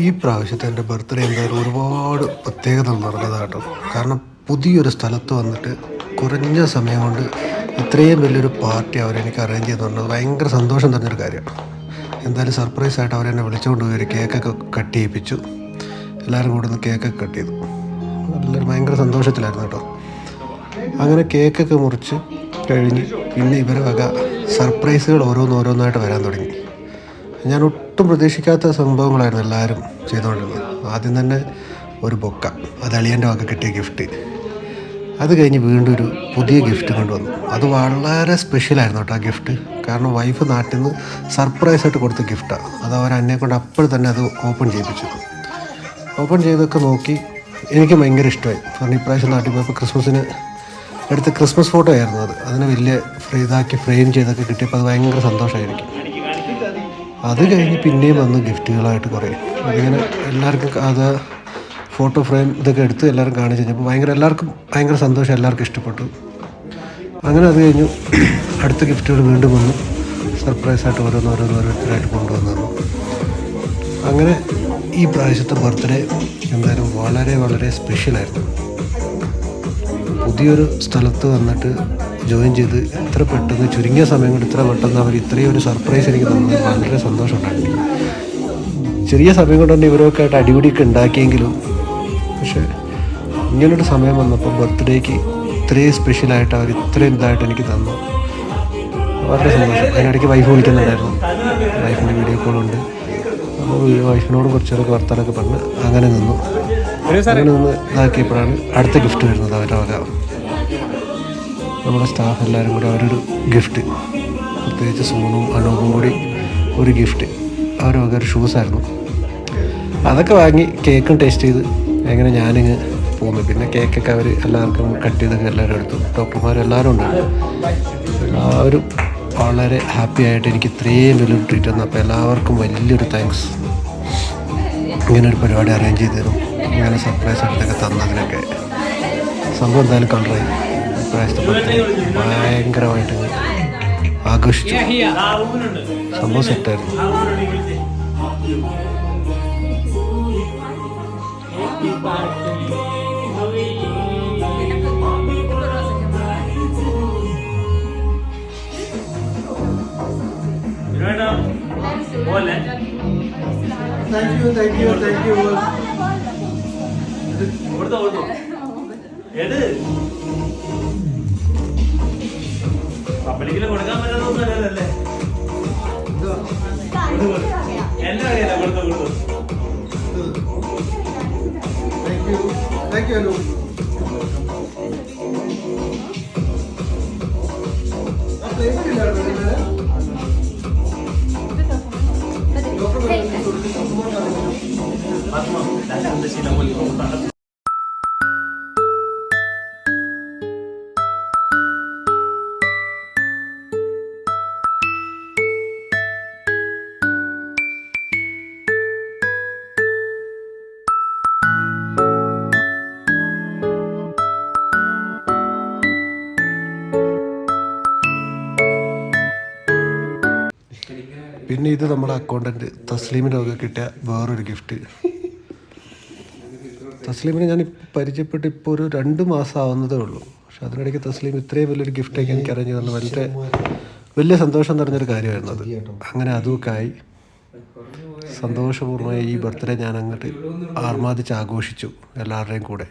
ഈ പ്രാവശ്യത്തെ എൻ്റെ ബർത്ത്ഡേ എന്തായാലും ഒരുപാട് പ്രത്യേകത നിറഞ്ഞതാട്ടോ. കാരണം പുതിയൊരു സ്ഥലത്ത് വന്നിട്ട് കുറഞ്ഞ സമയം കൊണ്ട് ഇത്രയും വലിയൊരു പാർട്ടി അവരെനിക്ക് അറേഞ്ച് ചെയ്തുകൊണ്ട് ഭയങ്കര സന്തോഷം തന്നൊരു കാര്യമാണ്. എന്തായാലും സർപ്രൈസായിട്ട് അവരെന്നെ വിളിച്ചുകൊണ്ട് പോയി ഒരു കേക്കൊക്കെ കട്ട് ചെയ്യിപ്പിച്ചു. എല്ലാവരും കൂടെ ഒന്ന് കേക്കൊക്കെ കട്ട് ചെയ്തു. എല്ലാവരും ഭയങ്കര സന്തോഷത്തിലായിരുന്നു കേട്ടോ. അങ്ങനെ കേക്കൊക്കെ മുറിച്ച് കഴിഞ്ഞ് പിന്നെ ഇവരെ വക സർപ്രൈസുകൾ ഓരോന്നോരോന്നായിട്ട് വരാൻ തുടങ്ങി. ഞാൻ ഒട്ടും പ്രതീക്ഷിക്കാത്ത സംഭവങ്ങളായിരുന്നു എല്ലാവരും ചെയ്തുകൊണ്ടിരുന്നത്. ആദ്യം തന്നെ ഒരു ബൊക്ക, അത് അളിയൻ്റെ വക കിട്ടിയ ഗിഫ്റ്റ്. അത് കഴിഞ്ഞ് വീണ്ടും ഒരു പുതിയ ഗിഫ്റ്റ് കൊണ്ടുവന്നു. അത് വളരെ സ്പെഷ്യലായിരുന്നു കേട്ടോ ആ ഗിഫ്റ്റ്. കാരണം വൈഫ് നാട്ടിൽ നിന്ന് സർപ്രൈസായിട്ട് കൊടുത്ത ഗിഫ്റ്റാണ്. അത് അവർ എന്നെ കൊണ്ട് അപ്പോൾ തന്നെ അത് ഓപ്പൺ ചെയ്യിപ്പിച്ചു. ഓപ്പൺ ചെയ്തൊക്കെ നോക്കി എനിക്ക് ഭയങ്കര ഇഷ്ടമായി. കാരണം ഇപ്രാവശ്യം നാട്ടിൽ പോയപ്പോൾ ക്രിസ്മസിന് എടുത്ത ക്രിസ്മസ് ഫോട്ടോ ആയിരുന്നു അത്. അതിനെ വലിയ ഇതാക്കി ഫ്രെയിം ചെയ്തൊക്കെ കിട്ടിയപ്പോൾ അത് ഭയങ്കര സന്തോഷമായിരിക്കും. അത് കഴിഞ്ഞ് പിന്നെയും വന്ന് ഗിഫ്റ്റുകളായിട്ട് കുറേ അതിങ്ങനെ എല്ലാവർക്കും അത് ഫോട്ടോ ഫ്രെയിം ഇതൊക്കെ എടുത്ത് എല്ലാവരും കാണിച്ച് കഴിഞ്ഞപ്പോൾ എല്ലാവർക്കും ഭയങ്കര സന്തോഷം, എല്ലാവർക്കും ഇഷ്ടപ്പെട്ടു. അങ്ങനെ അത് കഴിഞ്ഞു അടുത്ത ഗിഫ്റ്റുകൾ വീണ്ടും വന്നു. സർപ്രൈസായിട്ട് ഓരോരുത്തരായിട്ട് കൊണ്ടുവന്നു. അങ്ങനെ ഈ പ്രാവശ്യത്തെ ബർത്ത്ഡേ എന്തായാലും വളരെ വളരെ സ്പെഷ്യലായിരുന്നു. പുതിയൊരു സ്ഥലത്ത് വന്നിട്ട് ജോയിൻ ചെയ്ത് ഇത്ര പെട്ടെന്ന് ചുരുങ്ങിയ സമയം കൊണ്ട് ഇത്ര പെട്ടെന്ന് അവർ ഇത്രയും ഒരു സർപ്രൈസ് എനിക്ക് തന്നത് വളരെ സന്തോഷമുണ്ടായിരുന്നു. ചെറിയ സമയം കൊണ്ട് തന്നെ ഇവരൊക്കെ ആയിട്ട് അടിപിടിയൊക്കെ ഉണ്ടാക്കിയെങ്കിലും പക്ഷേ ഇങ്ങനൊരു സമയം വന്നപ്പോൾ ബർത്ത്ഡേക്ക് ഇത്രയും സ്പെഷ്യലായിട്ട് അവർ ഇത്രയും ഇതായിട്ട് എനിക്ക് തന്നു. വളരെ സന്തോഷം. അതിനിടയ്ക്ക് വൈഫ് വിളിക്കുന്നുണ്ടായിരുന്നു. വൈഫിൻ്റെ വീഡിയോ കോളുണ്ട്. അപ്പോൾ വൈഫിനോടും കുറച്ചേരൊക്കെ വർത്താനൊക്കെ പറഞ്ഞ് അങ്ങനെ നിന്ന് ഇതാക്കിയപ്പോഴാണ് അടുത്ത ഗിഫ്റ്റ് വരുന്നത്. അവരുടെ വക നമ്മുടെ സ്റ്റാഫ് എല്ലാവരും കൂടി അവരൊരു ഗിഫ്റ്റ്, പ്രത്യേകിച്ച് സോണും അനൂപും കൂടി ഒരു ഗിഫ്റ്റ്, അവരുടെ വക ഒരു ഷൂസായിരുന്നു. അതൊക്കെ വാങ്ങി കേക്കും ടേസ്റ്റ് ചെയ്ത് അങ്ങനെ ഞാനിങ്ങ് പോന്നു. പിന്നെ കേക്കൊക്കെ അവർ എല്ലാവർക്കും കട്ട് ചെയ്തൊക്കെ എല്ലാവരും എടുത്തു. ഡോക്ടർമാരും എല്ലാവരും ഉണ്ടായിരുന്നു. എല്ലാവരും വളരെ ഹാപ്പി ആയിട്ട് എനിക്ക് ഇത്രയും വലിയൊരു ട്രീറ്റ് തന്നു. അപ്പോൾ എല്ലാവർക്കും വലിയൊരു താങ്ക്സ്. ഇങ്ങനൊരു പരിപാടി അറേഞ്ച് ചെയ്ത് തരും, ഇങ്ങനെ സർപ്രൈസ് ആയിട്ടൊക്കെ തന്നതിനൊക്കെ. സംഭവം എന്തായാലും കളറായി. ഇപ്രാവശ്യത്തെ ബർത്ത്ഡേ ഭയങ്കരമായിട്ട് ആഘോഷിച്ചു. സംഭവം സെറ്റായിരുന്നു. Thank you. പബ്ലിക്കിൽ കൊടുക്കാൻ പറ്റുന്നല്ലേ? എന്നെ അറിയാലോ. കൊടുത്തു. Thank you. പിന്നെ ഇത് നമ്മുടെ അക്കൗണ്ടൻറ്റ് തസ്ലീമിനൊക്കെ കിട്ടിയ വേറൊരു ഗിഫ്റ്റ്. തസ്ലീമിനെ ഞാൻ പരിചയപ്പെട്ട് ഇപ്പോൾ ഒരു 2 മാസം ആവുന്നതേ ഉള്ളൂ. പക്ഷെ അതിനിടയ്ക്ക് തസ്ലീം ഇത്രയും വലിയൊരു ഗിഫ്റ്റൊക്കെ എനിക്ക് അറിഞ്ഞു തന്നു. വലിയ സന്തോഷം നിറഞ്ഞൊരു കാര്യമായിരുന്നു അത്. അങ്ങനെ അതുമൊക്കെ ആയി സന്തോഷപൂർണ്ണമായി ഈ ബർത്ത്ഡേ ഞാൻ അങ്ങോട്ട് ആർമാദിച്ച് ആഘോഷിച്ചു എല്ലാവരുടെയും കൂടെ.